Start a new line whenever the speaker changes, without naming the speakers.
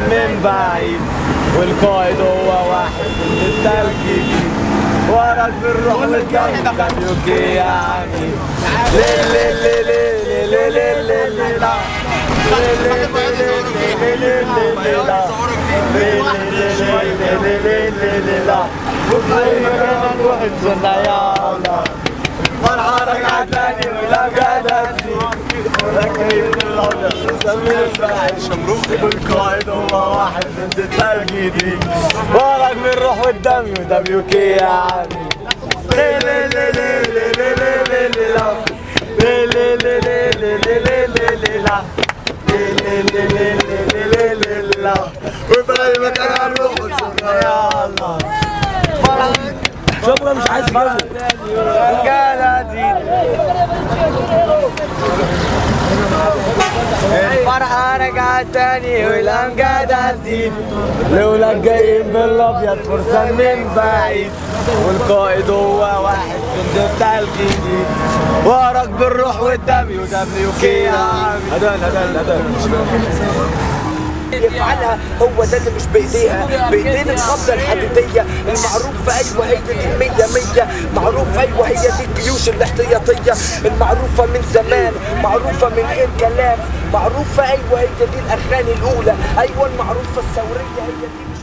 من بعيد والقائد هو واحد من التلجيج وراك بالروح والدم كابيوكي يا عمي ليه ليه ليه ليه ليه ليه ليه لا فرحة رجعت تاني ولا قاعدة والقائد هو واحد من التلجيدي وراك بالروح والدم ودبيوكي يا عمي ليه ليه ليه ليه ليه ليه ليه ليه لا ليه ليه ليه ليه ليه ليه ليه لا ليه ليه ليه ليه ليه ليه لا وفي مكان هنروح يا الله
شبرا مش عايز يجيبه
الفرحة رجعت تاني والأمجاد هتزيد لولا جايين بالأبيض فرسان من بعيد والقائد هو واحد من بتاع الجديد وراك بالروح والدم ودبليوكي يا عمي هدان
يفعلها هو ده اللي مش بايديها، بايدين الخبطه الحديديه المعروفه. ايوه هي دي المية مية معروف. ايوه هي دي الجيوش الاحتياطيه المعروفه من زمان، معروفه من غير كلام، معروفه. ايوه هي دي الاغاني الاولى، ايوه المعروفه الثوريه هي دي مش